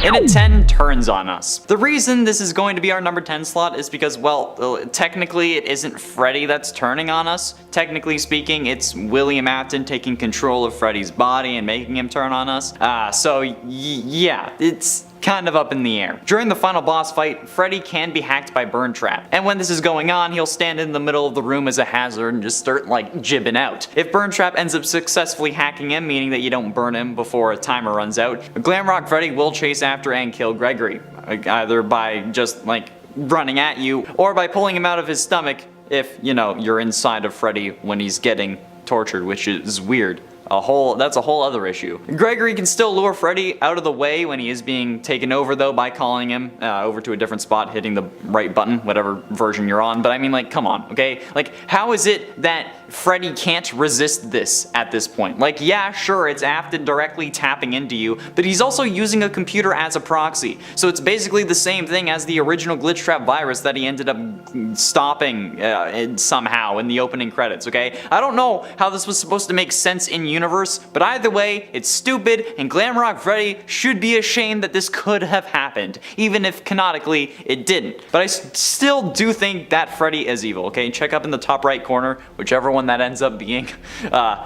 And at 10 turns on us. The reason this is going to be our number 10 slot is because, well, technically it isn't Freddy that's turning on us. Technically speaking, it's William Afton taking control of Freddy's body and making him turn on us. So yeah, it's kind of up in the air. During the final boss fight, Freddy can be hacked by Burn Trap, and when this is going on, he'll stand in the middle of the room as a hazard and just start like jibbing out. If Burn Trap ends up successfully hacking him, meaning that you don't burn him before a timer runs out, Glamrock Freddy will chase after and kill Gregory, either by just like running at you or by pulling him out of his stomach if, you know, you're inside of Freddy when he's getting tortured, which is weird. That's a whole other issue. Gregory can still lure Freddy out of the way when he is being taken over though by calling him over to a different spot, hitting the right button, whatever version you're on. But I mean, like, come on, okay? Like, how is it that Freddy can't resist this at this point? Like, yeah, sure, it's Afton directly tapping into you, but he's also using a computer as a proxy. So it's basically the same thing as the original glitch trap virus that he ended up stopping somehow in the opening credits, okay? I don't know how this was supposed to make sense in universe, but either way, it's stupid, and Glamrock Freddy should be ashamed that this could have happened, even if canonically it didn't. But I still do think that Freddy is evil, okay? Check up in the top right corner, whichever one that ends up being,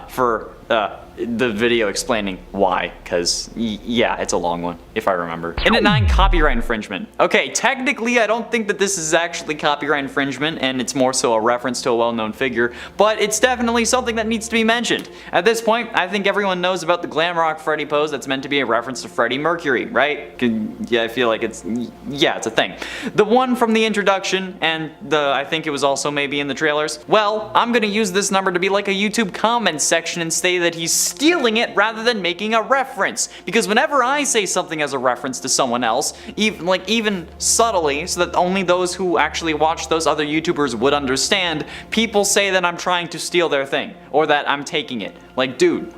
for the video explaining why, because yeah, it's a long one, if I remember. And at 9, copyright infringement. Okay, technically I don't think that this is actually copyright infringement, and it's more so a reference to a well-known figure, but it's definitely something that needs to be mentioned. At this point, I think everyone knows about the Glamrock Freddy pose that's meant to be a reference to Freddie Mercury, right? Yeah, I feel like it's a thing. The one from the introduction, and I think it was also maybe in the trailers. Well, I'm gonna use this number to be like a YouTube comment section and say that he's stealing it rather than making a reference, because whenever I say something as a reference to someone else, even subtly, so that only those who actually watch those other YouTubers would understand, people say that I'm trying to steal their thing, or that I'm taking it. Like, dude,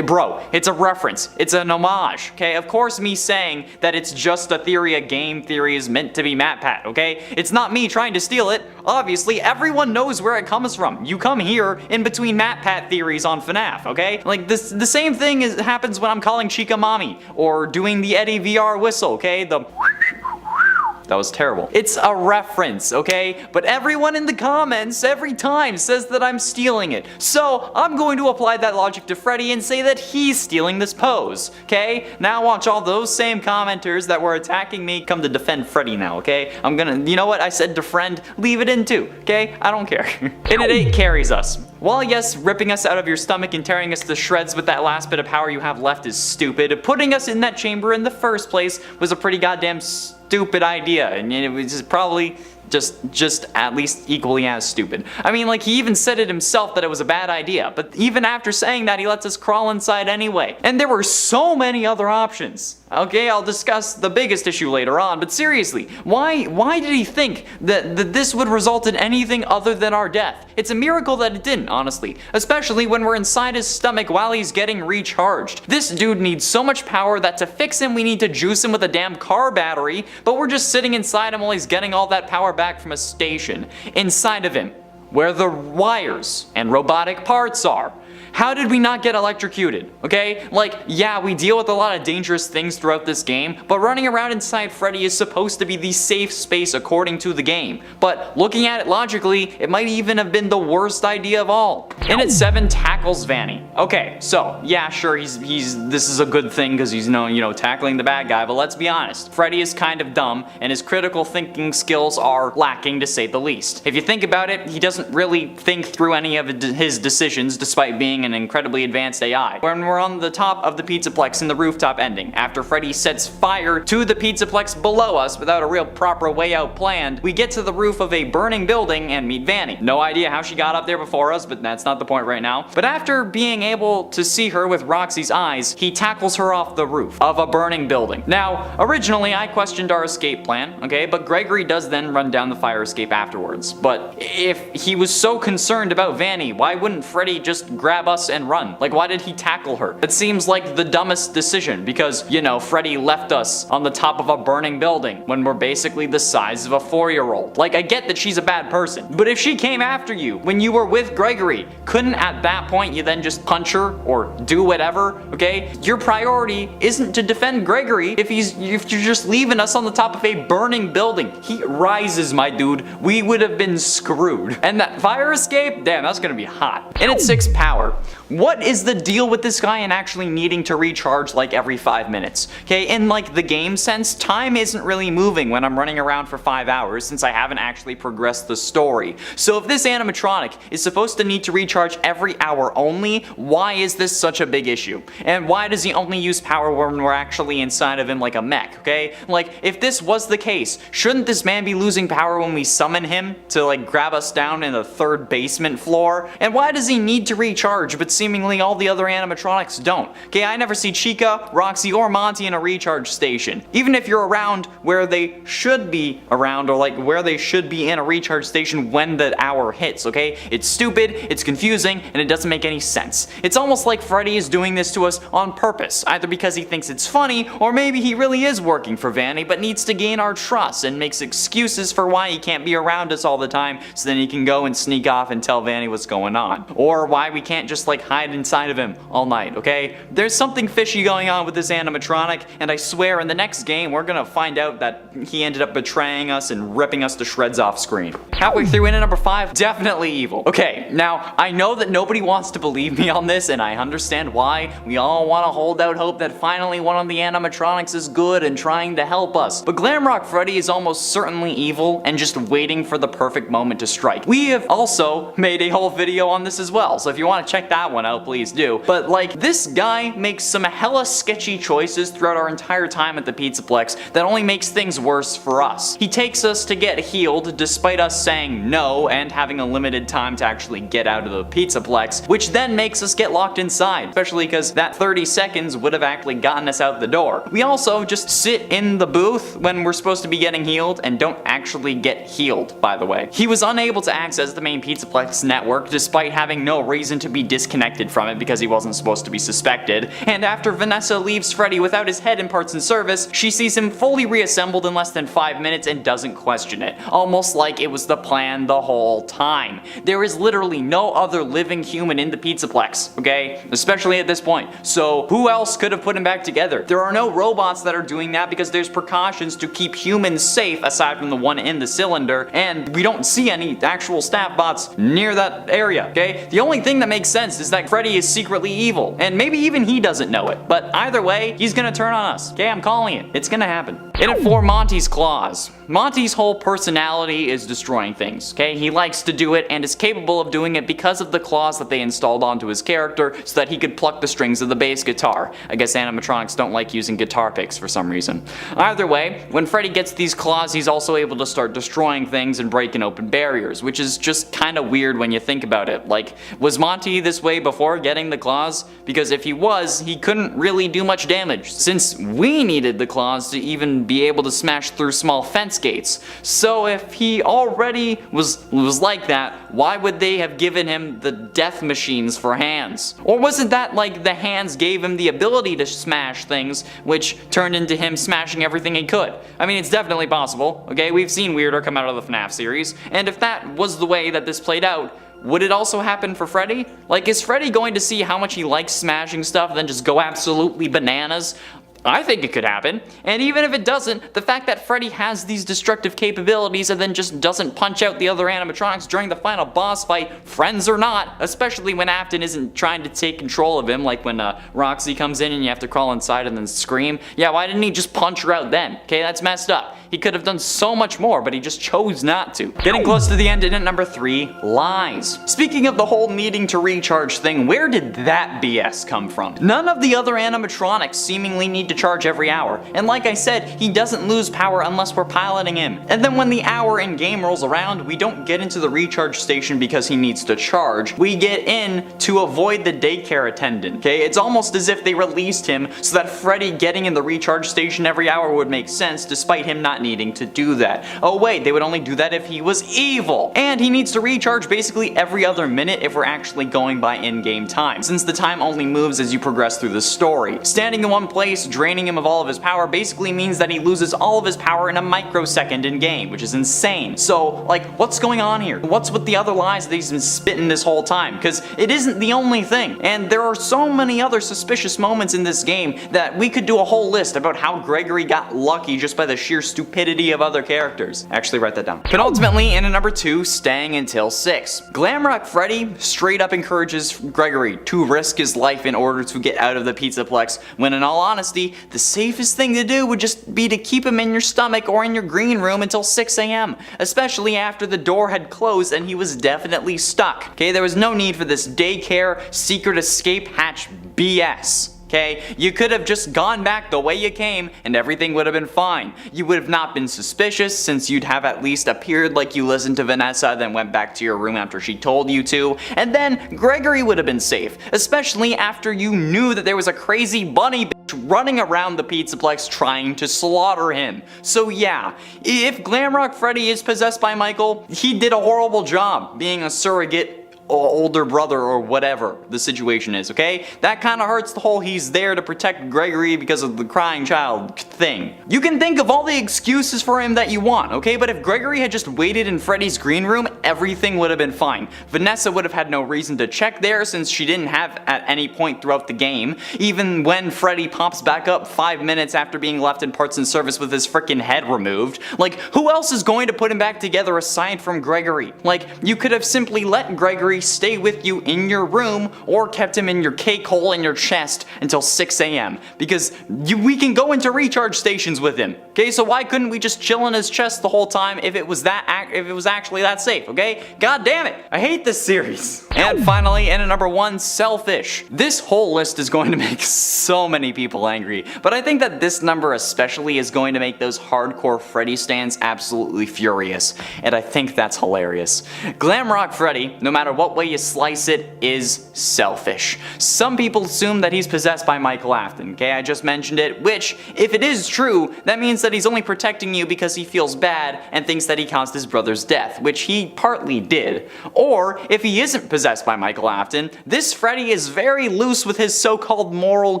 bro, it's a reference, it's an homage, okay? Of course me saying that it's just a theory, a game theory is meant to be MatPat, okay? It's not me trying to steal it. Obviously, everyone knows where it comes from. You come here in between MatPat theories on FNAF, okay? Like, the same thing happens when I'm calling Chica Mommy, or doing the Eddie VR whistle, okay? That was terrible. It's a reference, okay? But everyone in the comments every time says that I'm stealing it. So I'm going to apply that logic to Freddy and say that he's stealing this pose, okay? Now watch all those same commenters that were attacking me come to defend Freddy now, okay? I'm gonna, you know what? I said defriend, leave it in too, okay? I don't care. And at 8 carries us. While yes, ripping us out of your stomach and tearing us to shreds with that last bit of power you have left is stupid, putting us in that chamber in the first place was a pretty goddamn stupid idea, and it was probably just at least equally as stupid. I mean, like, he even said it himself that it was a bad idea, but even after saying that, he lets us crawl inside anyway. And there were so many other options. Okay, I'll discuss the biggest issue later on, but seriously, why did he think that this would result in anything other than our death? It's a miracle that it didn't, honestly, especially when we're inside his stomach while he's getting recharged. This dude needs so much power that to fix him we need to juice him with a damn car battery, but we're just sitting inside him while he's getting all that power back from a station inside of him, where the wires and robotic parts are. How did we not get electrocuted, okay? Like, yeah, we deal with a lot of dangerous things throughout this game, but running around inside Freddy is supposed to be the safe space according to the game. But looking at it logically, it might even have been the worst idea of all. And at 7, tackles Vanny. Okay, so, yeah, sure, this is a good thing because he's, you know, tackling the bad guy, but let's be honest, Freddy is kind of dumb, and his critical thinking skills are lacking to say the least. If you think about it, he doesn't really think through any of his decisions despite being an incredibly advanced AI. When we're on the top of the Pizzaplex in the rooftop ending, after Freddy sets fire to the Pizzaplex below us without a real proper way out planned, we get to the roof of a burning building and meet Vanny. No idea how she got up there before us, but that's not the point right now. But after being able to see her with Roxy's eyes, he tackles her off the roof of a burning building. Now, originally I questioned our escape plan, okay, but Gregory does then run down the fire escape afterwards. But if he was so concerned about Vanny, why wouldn't Freddy just grab us and run? Like, why did he tackle her? It seems like the dumbest decision because, you know, Freddy left us on the top of a burning building when we're basically the size of a 4-year-old. Like, I get that she's a bad person, but if she came after you when you were with Gregory, couldn't at that point you then just punch her or do whatever, okay? Your priority isn't to defend Gregory if you're just leaving us on the top of a burning building. Heat rises, my dude. We would have been screwed. And that fire escape, damn, that's gonna be hot. And it's 6 power. What is the deal with this guy and actually needing to recharge like every 5 minutes? Okay, in like the game sense, time isn't really moving when I'm running around for 5 hours since I haven't actually progressed the story. So if this animatronic is supposed to need to recharge every hour only, why is this such a big issue? And why does he only use power when we're actually inside of him like a mech, okay? Like, if this was the case, shouldn't this man be losing power when we summon him to like grab us down in the 3rd basement floor? And why does he need to recharge but seemingly all the other animatronics don't? Okay, I never see Chica, Roxy, or Monty in a recharge station. Even if you're around where they should be around, or like where they should be in a recharge station when the hour hits, okay? It's stupid, it's confusing, and it doesn't make any sense. It's almost like Freddy is doing this to us on purpose, either because he thinks it's funny, or maybe he really is working for Vanny but needs to gain our trust and makes excuses for why he can't be around us all the time so then he can go and sneak off and tell Vanny what's going on. Or why we can't just like hide inside of him all night, okay? There's something fishy going on with this animatronic, and I swear in the next game we're gonna find out that he ended up betraying us and ripping us to shreds off screen. Halfway through into number 5, definitely evil. Okay, now I know that nobody wants to believe me on this, and I understand why. We all want to hold out hope that finally one of the animatronics is good and trying to help us. But Glamrock Freddy is almost certainly evil and just waiting for the perfect moment to strike. We have also made a whole video on this as well, so if you want to check that one out, please do. But like, this guy makes some hella sketchy choices throughout our entire time at the Pizzaplex that only makes things worse for us. He takes us to get healed despite us saying no and having a limited time to actually get out of the Pizzaplex, which then makes us get locked inside, especially because that 30 seconds would have actually gotten us out the door. We also just sit in the booth when we're supposed to be getting healed and don't actually get healed, by the way. He was unable to access the main Pizzaplex network despite having no reason to be disconnected from it because he wasn't supposed to be suspected. And after Vanessa leaves Freddy without his head and parts in service, she sees him fully reassembled in less than 5 minutes and doesn't question it, almost like it was the plan the whole time. There is literally no other living human in the Pizzaplex, okay? Especially at this point. So who else could have put him back together? There are no robots that are doing that because there's precautions to keep humans safe aside from the one in the cylinder, and we don't see any actual staff bots near that area, okay? The only thing that makes sense is that Freddy is secretly evil, and maybe even he doesn't know it. But either way, he's gonna turn on us, okay? I'm calling it. It's gonna happen. In it for Monty's claws. Monty's whole personality is destroying things, okay? He likes to do it and is capable of doing it because of the claws that they installed onto his character so that he could pluck the strings of the bass guitar. I guess animatronics don't like using guitar picks for some reason. Either way, when Freddy gets these claws, he's also able to start destroying things and breaking open barriers, which is just kind of weird when you think about it. Like, was Monty this way before getting the claws? Because if he was, he couldn't really do much damage, since we needed the claws to even be able to smash through small fence gates. So if he already was like that, why would they have given him the death machines for hands? Or wasn't that like the hands gave him the ability to smash things, which turned into him smashing everything he could? I mean, it's definitely possible, okay? We've seen weirder come out of the FNAF series, and if that was the way that this played out, would it also happen for Freddy? Like, is Freddy going to see how much he likes smashing stuff and then just go absolutely bananas? I think it could happen, and even if it doesn't, the fact that Freddy has these destructive capabilities and then just doesn't punch out the other animatronics during the final boss fight, friends or not, especially when Afton isn't trying to take control of him, like when Roxy comes in and you have to crawl inside and then scream. Yeah, why didn't he just punch her out then? Okay, that's messed up. He could have done so much more, but he just chose not to. Getting close to the end, in at number 3, lies. Speaking of the whole needing to recharge thing, where did that BS come from? None of the other animatronics seemingly need to charge every hour, and like I said, he doesn't lose power unless we're piloting him. And then when the hour in game rolls around, we don't get into the recharge station because he needs to charge. We get in to avoid the daycare attendant, okay? It's almost as if they released him so that Freddy getting in the recharge station every hour would make sense despite him not not needing to do that. Oh wait, they would only do that if he was evil. And he needs to recharge basically every other minute if we're actually going by in-game time, since the time only moves as you progress through the story. Standing in one place, draining him of all of his power basically means that he loses all of his power in a microsecond in-game, which is insane. So, like, what's going on here? What's with the other lies that he's been spitting this whole time? Because it isn't the only thing. And there are so many other suspicious moments in this game that we could do a whole list about how Gregory got lucky just by the sheer stupidity of other characters. Actually, write that down. Penultimately, in at number 2, staying until 6. Glamrock Freddy straight up encourages Gregory to risk his life in order to get out of the Pizzaplex, when in all honesty, the safest thing to do would just be to keep him in your stomach or in your green room until 6 AM, especially after the door had closed and he was definitely stuck. Okay, there was no need for this daycare secret escape hatch BS. Okay, you could have just gone back the way you came and everything would have been fine. You would have not been suspicious since you'd have at least appeared like you listened to Vanessa, then went back to your room after she told you to, and then Gregory would have been safe, especially after you knew that there was a crazy bunny bitch running around the Pizzaplex trying to slaughter him. So yeah, if Glamrock Freddy is possessed by Michael, he did a horrible job being a surrogate older brother or whatever the situation is, okay? That kind of hurts the whole he's there to protect Gregory because of the crying child thing. You can think of all the excuses for him that you want, okay? But if Gregory had just waited in Freddy's green room, everything would have been fine. Vanessa would have had no reason to check there since she didn't have at any point throughout the game, even when Freddy pops back up 5 minutes after being left in parts and service with his freaking head removed. Like, who else is going to put him back together aside from Gregory? Like, you could have simply let Gregory stay with you in your room or kept him in your cake hole in your chest until 6 AM because we can go into recharge stations with him. Okay, so why couldn't we just chill in his chest the whole time if it was actually that safe, okay? God damn it, I hate this series. And finally, in at number 1, selfish. This whole list is going to make so many people angry, but I think that this number especially is going to make those hardcore Freddy stans absolutely furious, and I think that's hilarious. Glamrock Freddy, no matter what way you slice it, is selfish. Some people assume that he's possessed by Michael Afton, okay? I just mentioned it, which, if it is true, that means that he's only protecting you because he feels bad and thinks that he caused his brother's death, which he partly did. Or, if he isn't possessed by Michael Afton, this Freddy is very loose with his so-called moral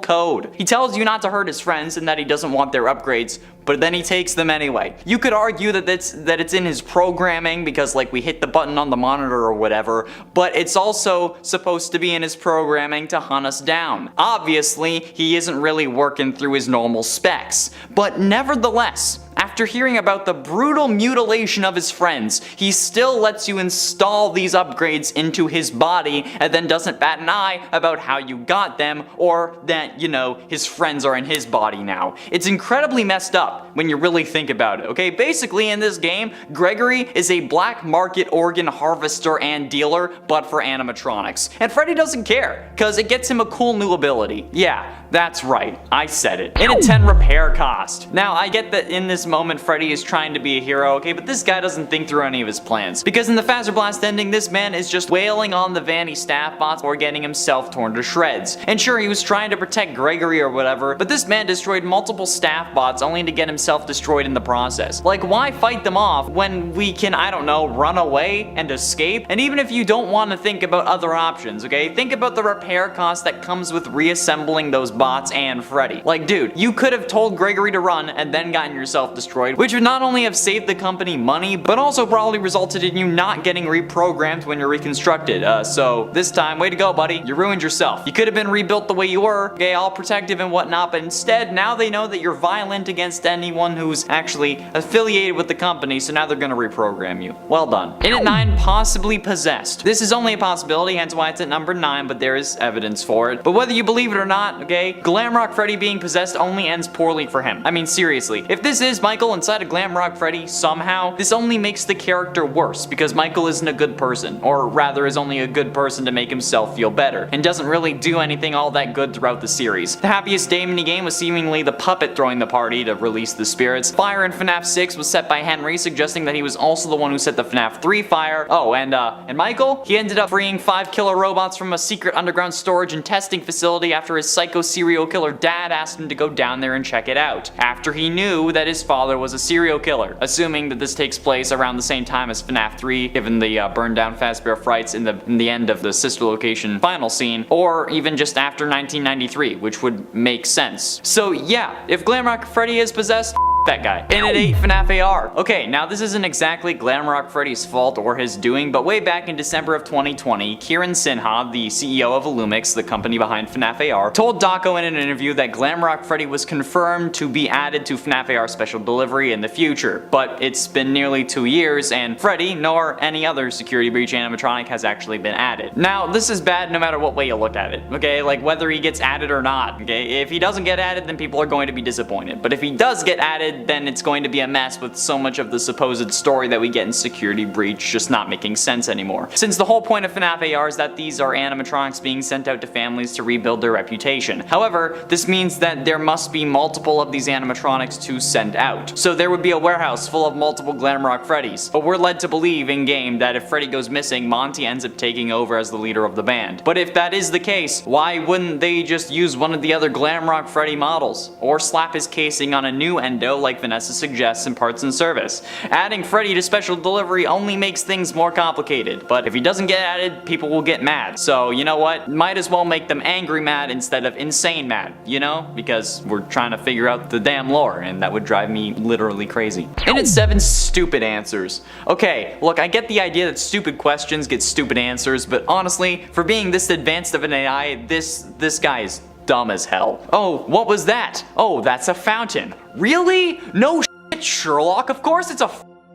code. He tells you not to hurt his friends and that he doesn't want their upgrades, but then he takes them anyway. You could argue that it's in his programming because, like, we hit the button on the monitor or whatever, but it's also supposed to be in his programming to hunt us down. Obviously, he isn't really working through his normal specs, but nevertheless, after hearing about the brutal mutilation of his friends, he still lets you install these upgrades into his body and then doesn't bat an eye about how you got them or that, you know, his friends are in his body now. It's incredibly messed up when you really think about it, okay? Basically, in this game, Gregory is a black market organ harvester and dealer, but for animatronics. And Freddy doesn't care, because it gets him a cool new ability. Yeah, that's right, I said it. In a 10 repair cost. Now, I get that in this moment Freddy is trying to be a hero, okay, but this guy doesn't think through any of his plans. Because in the Phaser Blast ending, this man is just wailing on the Vanny staff bots or getting himself torn to shreds. And sure, he was trying to protect Gregory or whatever, but this man destroyed multiple staff bots only to get himself destroyed in the process. Like, why fight them off when we can, I don't know, run away and escape? And even if you don't want to think about other options, okay, think about the repair cost that comes with reassembling those bots and Freddy. Like, dude, you could have told Gregory to run and then gotten yourself destroyed, which would not only have saved the company money, but also probably resulted in you not getting reprogrammed when you're reconstructed. So this time, way to go, buddy. You ruined yourself. You could have been rebuilt the way you were, okay, all protective and whatnot, but instead, now they know that you're violent against anyone who's actually affiliated with the company, so now they're gonna reprogram you. Well done. In at 9, possibly possessed. This is only a possibility, hence why it's at number 9, but there is evidence for it. But whether you believe it or not, okay, Glamrock Freddy being possessed only ends poorly for him. I mean, seriously, if this is Michael inside of Glamrock Freddy somehow, this only makes the character worse because Michael isn't a good person, or rather is only a good person to make himself feel better, and doesn't really do anything all that good throughout the series. The happiest day minigame was seemingly the puppet throwing the party to release the spirits. Fire in FNAF 6 was set by Henry, suggesting that he was also the one who set the FNAF 3 fire. Oh, and Michael? He ended up freeing 5 killer robots from a secret underground storage and testing facility after his psycho serial killer dad asked him to go down there and check it out, after he knew that his father father was a serial killer, assuming that this takes place around the same time as FNAF 3, given the burned down Fazbear Frights in the end of the sister location final scene, or even just after 1993, which would make sense. So yeah, if Glamrock Freddy is possessed, that guy. And it ate FNAF AR. Okay, now this isn't exactly Glamrock Freddy's fault or his doing, but way back in December of 2020, Kieran Sinha, the CEO of Illumix, the company behind FNAF AR, told Daco in an interview that Glamrock Freddy was confirmed to be added to FNAF AR special delivery in the future. But it's been nearly 2 years, and Freddy, nor any other security breach animatronic, has actually been added. Now, this is bad no matter what way you look at it, okay? Like, whether he gets added or not, okay? If he doesn't get added, then people are going to be disappointed. But if he does get added, then it's going to be a mess with so much of the supposed story that we get in Security Breach just not making sense anymore. Since the whole point of FNAF AR is that these are animatronics being sent out to families to rebuild their reputation. However, this means that there must be multiple of these animatronics to send out. So there would be a warehouse full of multiple Glamrock Freddys. But we're led to believe in-game that if Freddy goes missing, Monty ends up taking over as the leader of the band. But if that is the case, why wouldn't they just use one of the other Glamrock Freddy models? Or slap his casing on a new endo like Vanessa suggests in Parts and Service. Adding Freddy to special delivery only makes things more complicated, but if he doesn't get added, people will get mad. So you know what? Might as well make them angry mad instead of insane mad, you know? Because we're trying to figure out the damn lore, and that would drive me literally crazy. And it's 7 stupid answers. Okay, look, I get the idea that stupid questions get stupid answers, but honestly, for being this advanced of an AI, this guy is dumb as hell. Oh, what was that? Oh, that's a fountain. Really? No shit, Sherlock. Of course it's a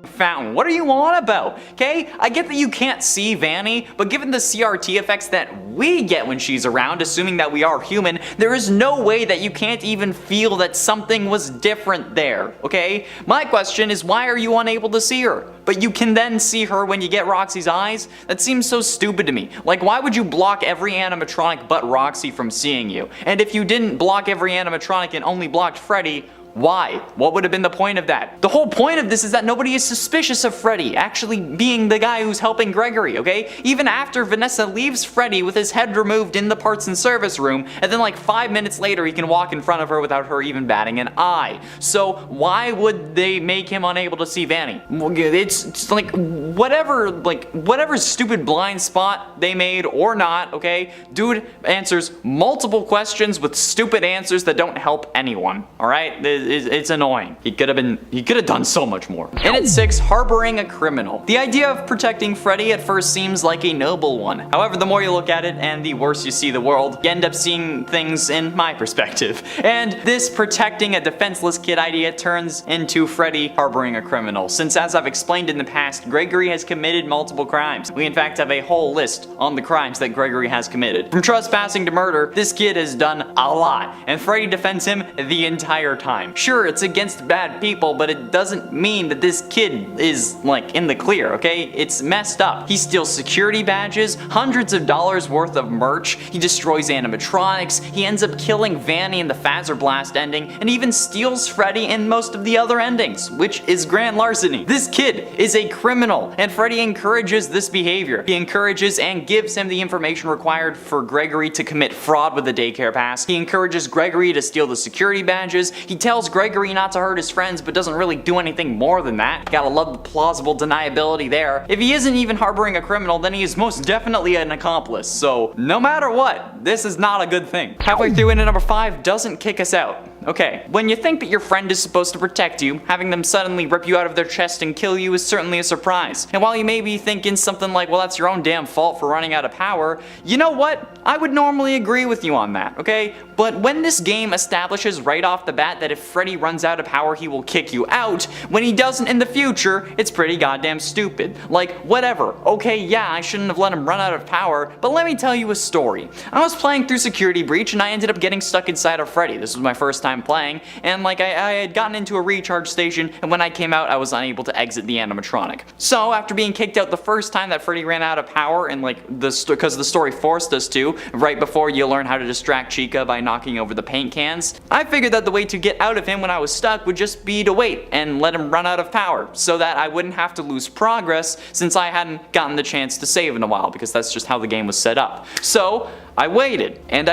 fountain. What are you on about? Okay, I get that you can't see Vanny, but given the CRT effects that we get when she's around, assuming that we are human, there is no way that you can't even feel that something was different there, okay? My question is, why are you unable to see her? But you can then see her when you get Roxy's eyes? That seems so stupid to me. Like, why would you block every animatronic but Roxy from seeing you? And if you didn't block every animatronic and only blocked Freddy, why? What would have been the point of that? The whole point of this is that nobody is suspicious of Freddy actually being the guy who's helping Gregory, okay? Even after Vanessa leaves Freddy with his head removed in the Parts and Service room, and then like 5 minutes later he can walk in front of her without her even batting an eye. So why would they make him unable to see Vanny? It's like whatever stupid blind spot they made or not, okay? Dude answers multiple questions with stupid answers that don't help anyone, alright? It's annoying. He could have done so much more. And at 6, harboring a criminal. The idea of protecting Freddy at first seems like a noble one. However, the more you look at it and the worse you see the world, you end up seeing things in my perspective. And this protecting a defenseless kid idea turns into Freddy harboring a criminal. Since, as I've explained in the past, Gregory has committed multiple crimes. We in fact have a whole list on the crimes that Gregory has committed. From trespassing to murder, this kid has done a lot, and Freddy defends him the entire time. Sure, it's against bad people, but it doesn't mean that this kid is, like, in the clear, okay? It's messed up. He steals security badges, hundreds of dollars worth of merch, he destroys animatronics, he ends up killing Vanny in the Phaser Blast ending, and even steals Freddy in most of the other endings, which is grand larceny. This kid is a criminal, and Freddy encourages this behavior. He encourages and gives him the information required for Gregory to commit fraud with the daycare pass. He encourages Gregory to steal the security badges. He tells Gregory not to hurt his friends, but doesn't really do anything more than that. Gotta love the plausible deniability there. If he isn't even harboring a criminal, then he is most definitely an accomplice. So no matter what, this is not a good thing. Halfway through into number 5 doesn't kick us out. Okay, when you think that your friend is supposed to protect you, having them suddenly rip you out of their chest and kill you is certainly a surprise. And while you may be thinking something like, well, that's your own damn fault for running out of power, you know what? I would normally agree with you on that, okay? But when this game establishes right off the bat that if Freddy runs out of power, he will kick you out, when he doesn't in the future, it's pretty goddamn stupid. Like, whatever. Okay, yeah, I shouldn't have let him run out of power, but let me tell you a story. I was playing through Security Breach and I ended up getting stuck inside of Freddy. This was my first time playing, and like I had gotten into a recharge station, and when I came out I was unable to exit the animatronic. So after being kicked out the first time that Freddy ran out of power, and like because the story forced us to, right before you learn how to distract Chica by knocking over the paint cans, I figured that the way to get out of him when I was stuck would just be to wait and let him run out of power, so that I wouldn't have to lose progress since I hadn't gotten the chance to save in a while, because that's just how the game was set up. So I waited, and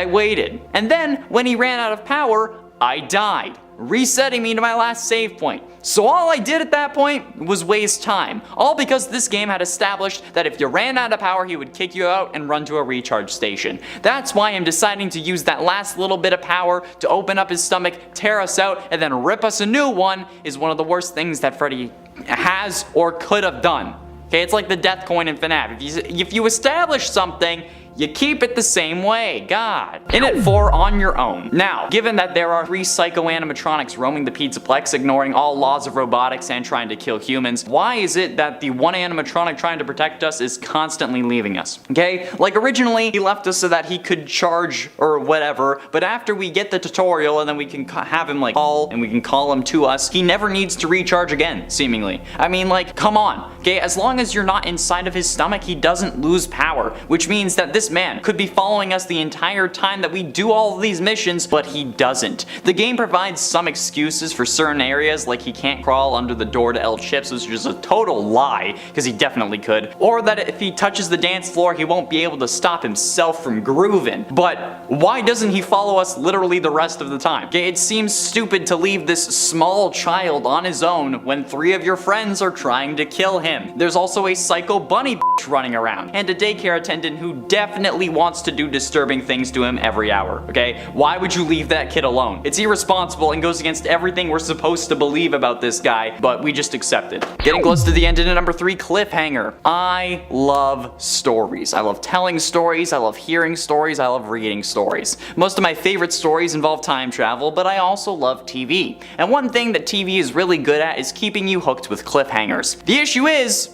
then when he ran out of power, I died. resetting me to my last save point. So all I did at that point was waste time, all because this game had established that if you ran out of power he would kick you out and run to a recharge station. That's why I'm deciding to use that last little bit of power to open up his stomach, tear us out, and then rip us a new one is one of the worst things that Freddy has or could have done. Okay, it's like the death coin in FNAF. If you establish something, you keep it the same way. God. In at 4, On Your Own. Now, given that there are 3 psycho animatronics roaming the Pizzaplex, ignoring all laws of robotics and trying to kill humans, why is it that the one animatronic trying to protect us is constantly leaving us? Okay? Like originally, he left us so that he could charge or whatever, but after we get the tutorial and then we can have him like call and we can call him to us, he never needs to recharge again, seemingly. I mean, like, come on. Okay? As long as you're not inside of his stomach, he doesn't lose power, which means that this man could be following us the entire time that we do all of these missions, but he doesn't. The game provides some excuses for certain areas, like he can't crawl under the door to El Chips, which is a total lie, because he definitely could, or that if he touches the dance floor he won't be able to stop himself from grooving. But why doesn't he follow us literally the rest of the time? Okay, it seems stupid to leave this small child on his own when 3 of your friends are trying to kill him. There's also a psycho bunny bitch running around, and a daycare attendant who definitely wants to do disturbing things to him every hour, okay? Why would you leave that kid alone? It's irresponsible and goes against everything we're supposed to believe about this guy, but we just accept it. Getting close to the end into number 3, Cliffhanger. I love stories. I love telling stories, I love hearing stories, I love reading stories. Most of my favorite stories involve time travel, but I also love TV. And one thing that TV is really good at is keeping you hooked with cliffhangers. The issue is,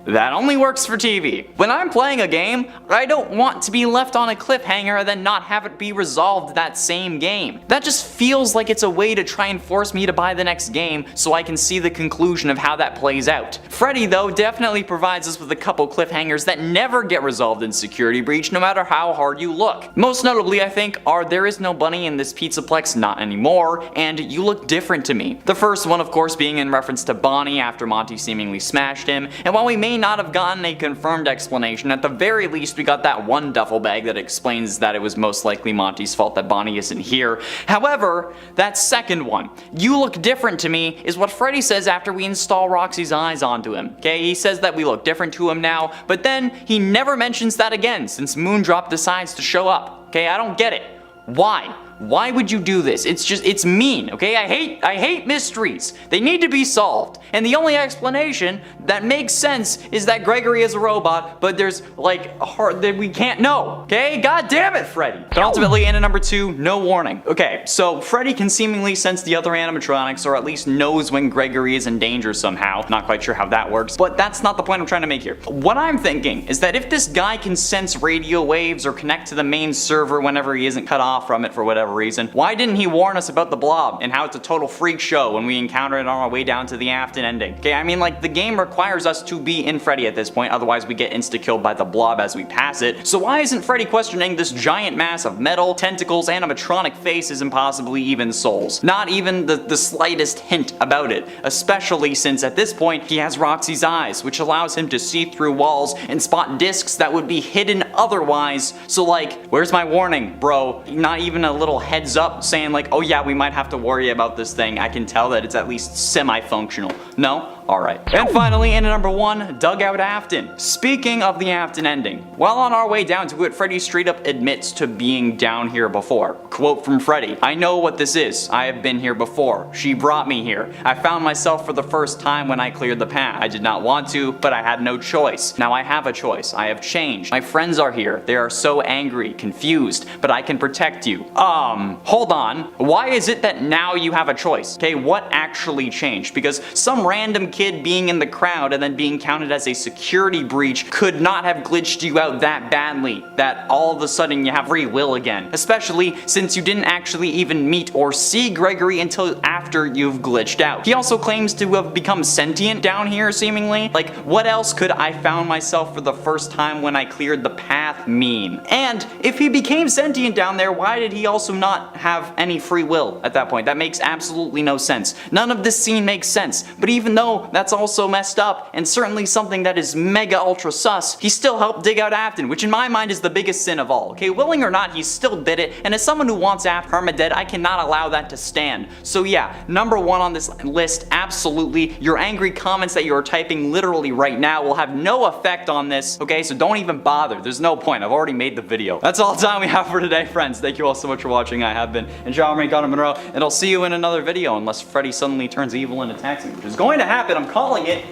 that only works for TV. When I'm playing a game, I don't want to be left on a cliffhanger and then not have it be resolved that same game. That just feels like it's a way to try and force me to buy the next game so I can see the conclusion of how that plays out. Freddy, though, definitely provides us with a couple cliffhangers that never get resolved in Security Breach no matter how hard you look. Most notably, I think, are There Is No Bunny in This Pizzaplex Not Anymore and You Look Different to Me. The first one, of course, being in reference to Bonnie after Monty seemingly smashed him, and while we may not have gotten a confirmed explanation, at the very least we got that one duffel bag that explains that it was most likely Monty's fault that Bonnie isn't here. However, that second one, You Look Different to Me, is what Freddy says after we install Roxy's eyes onto him. Okay, he says that we look different to him now, but then he never mentions that again since Moondrop decides to show up. Okay, I don't get it. Why? Why would you do this? It's mean, okay? I hate mysteries. They need to be solved. And the only explanation that makes sense is that Gregory is a robot, but there's like that we can't know, okay? God damn it, Freddy. But ultimately, in at number 2, No Warning. Okay, so Freddy can seemingly sense the other animatronics, or at least knows when Gregory is in danger somehow. Not quite sure how that works, but that's not the point I'm trying to make here. What I'm thinking is that if this guy can sense radio waves or connect to the main server whenever he isn't cut off from it for whatever reason, why didn't he warn us about the blob and how it's a total freak show when we encounter it on our way down to the Afton ending? Okay, I mean, like, the game requires us to be in Freddy at this point, otherwise we get insta-killed by the blob as we pass it. So why isn't Freddy questioning this giant mass of metal, tentacles, animatronic faces, and possibly even souls? Not even the slightest hint about it, especially since at this point he has Roxy's eyes, which allows him to see through walls and spot discs that would be hidden otherwise. So like, where's my warning, bro? Not even a little heads up saying like, oh yeah, we might have to worry about this thing. I can tell that it's at least semi-functional. No? Alright. And finally, in at number 1, Dugout Afton. Speaking of the Afton ending, while on our way down to it, Freddy straight up admits to being down here before. Quote from Freddy, "I know what this is. I have been here before. She brought me here. I found myself for the first time when I cleared the path. I did not want to, but I had no choice. Now I have a choice. I have changed. My friends are here. They are so angry, confused, but I can protect you." Hold on. Why is it that now you have a choice? Okay, what actually changed? Because some random kid being in the crowd and then being counted as a security breach could not have glitched you out that badly that all of a sudden you have free will again. Especially since you didn't actually even meet or see Gregory until after you've glitched out. He also claims to have become sentient down here seemingly. Like, what else could "I found myself for the first time when I cleared the path" mean? And if he became sentient down there, why did he also not have any free will at that point? That makes absolutely no sense. None of this scene makes sense. But even though though that's also messed up and certainly something that is mega ultra sus, he still helped dig out Afton, which in my mind is the biggest sin of all. Okay, willing or not, he still did it, and as someone who wants Afton permadead, I cannot allow that to stand. So yeah, number 1 on this list, absolutely. Your angry comments that you are typing literally right now will have no effect on this, okay? So don't even bother. There's no point. I've already made the video. That's all the time we have for today, friends. Thank you all so much for watching. I have been Connor Monroe, and I'll see you in another video unless Freddy suddenly turns evil and attacks me, which is going to happen. I'm calling it.